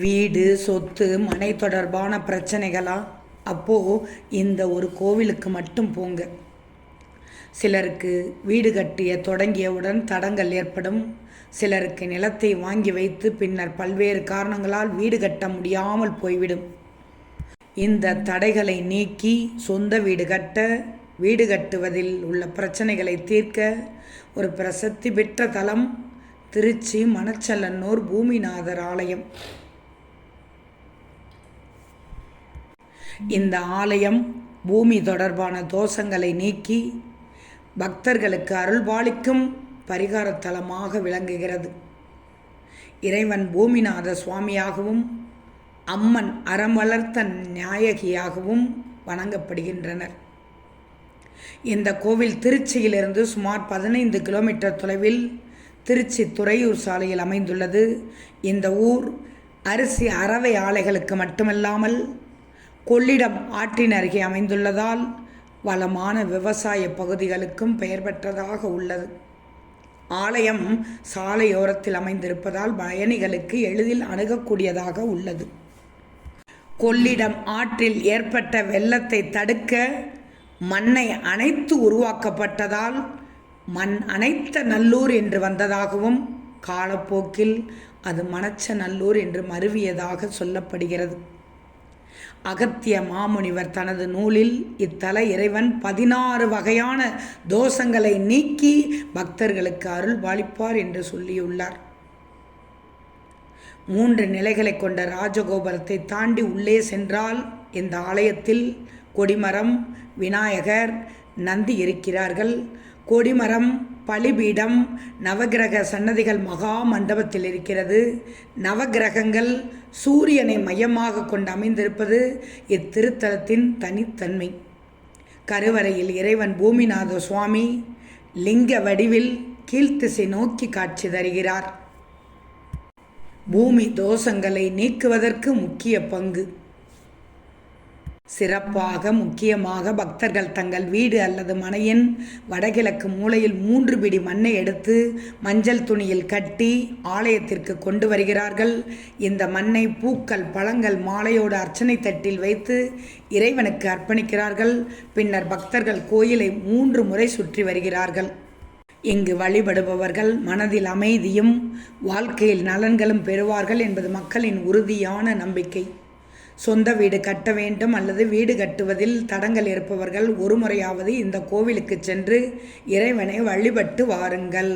வீடு, சொத்து, மனை தொடர்பான பிரச்சனைகளா? அப்போது இந்த ஒரு கோவிலுக்கு மட்டும் போங்க. சிலருக்கு வீடு கட்டிய தொடங்கியவுடன் தடங்கள் ஏற்படும். சிலருக்கு நிலத்தை வாங்கி வைத்து பின்னர் பல்வேறு காரணங்களால் வீடு கட்ட முடியாமல் போய்விடும். இந்த தடைகளை நீக்கி சொந்த வீடு கட்ட, வீடு கட்டுவதில் உள்ள பிரச்சனைகளை தீர்க்க ஒரு பிரசித்தி பெற்ற தலம் திருச்சி மணச்சநல்லூர் பூமிநாதர் ஆலயம். இந்த ஆலயம் பூமி தொடர்பான தோஷங்களை நீக்கி பக்தர்களுக்கு அருள்பாலிக்கும் பரிகார தலமாக விளங்குகிறது. இறைவன் பூமிநாத சுவாமியாகவும் அம்மன் அறம் வளர்த்த நாயகியாகவும் வணங்கப்படுகின்றனர். இந்த கோவில் திருச்சியிலிருந்து சுமார் 15 கிலோமீட்டர் தொலைவில் திருச்சி துறையூர் சாலையில் அமைந்துள்ளது. இந்த ஊர் அரிசி அரவை ஆலைகளுக்கு மட்டுமல்லாமல் கொள்ளிடம் ஆற்றின் அருகே அமைந்துள்ளதால் வளமான விவசாய பகுதிகளுக்கும் பெயர் பெற்றதாக உள்ளது. ஆலயம் சாலையோரத்தில் அமைந்திருப்பதால் பயணிகளுக்கு எளிதில் அணுகக்கூடியதாக உள்ளது. கொள்ளிடம் ஆற்றில் ஏற்பட்ட வெள்ளத்தை தடுக்க மண்ணை அணைத்து உருவாக்கப்பட்டதால் மண் அணைத்த நல்லூர் என்று வந்ததாகவும் காலப்போக்கில் அது மணச்சநல்லூர் என்று மருவியதாக சொல்லப்படுகிறது. அகத்திய மாமுனிவர் தனது நூலில் இத்தல இறைவன் 16 வகையான தோஷங்களை நீக்கி பக்தர்களுக்கு அருள் பாலிப்பார் என்று சொல்லியுள்ளார். 3 நிலைகளை கொண்ட ராஜகோபுரத்தை தாண்டி உள்ளே சென்றால் இந்த ஆலயத்தில் கொடிமரம், விநாயகர், நந்தி இருக்கிறார்கள். கொடிமரம், பலிபீடம், நவகிரக சன்னதிகள் மகா மண்டபத்தில் இருக்கிறது. நவகிரகங்கள் சூரியனை மையமாக கொண்டு அமைந்திருப்பது இத்திருத்தலத்தின் தனித்தன்மை. கருவறையில் இறைவன் பூமிநாத சுவாமி லிங்க வடிவில் கீழ்த்திசை நோக்கி காட்சி தருகிறார். பூமி தோஷங்களை நீக்குவதற்கு முக்கிய பங்கு. சிறப்பாக முக்கியமாக பக்தர்கள் தங்கள் வீடு அல்லது மனையின் வடகிழக்கு மூலையில் 3 பிடி மண்ணை எடுத்து மஞ்சள் துணியில் கட்டி ஆலயத்திற்கு கொண்டு வருகிறார்கள். இந்த மண்ணை பூக்கள், பழங்கள், மாலையோடு அர்ச்சனை தட்டில் வைத்து இறைவனுக்கு அர்ப்பணிக்கிறார்கள். பின்னர் பக்தர்கள் கோயிலை 3 முறை சுற்றி வருகிறார்கள். இங்கு வழிபடுபவர்கள் மனதில் அமைதியும் வாழ்க்கையில் நலன்களும் பெறுவார்கள் என்பது மக்களின் உறுதியான நம்பிக்கை. சொந்த வீடு கட்ட வேண்டும் அல்லது வீடு கட்டுவதில் தடங்கள் இருப்பவர்கள் ஒரு முறையாவது இந்த கோவிலுக்கு சென்று இறைவனை வழிபட்டு வாருங்கள்.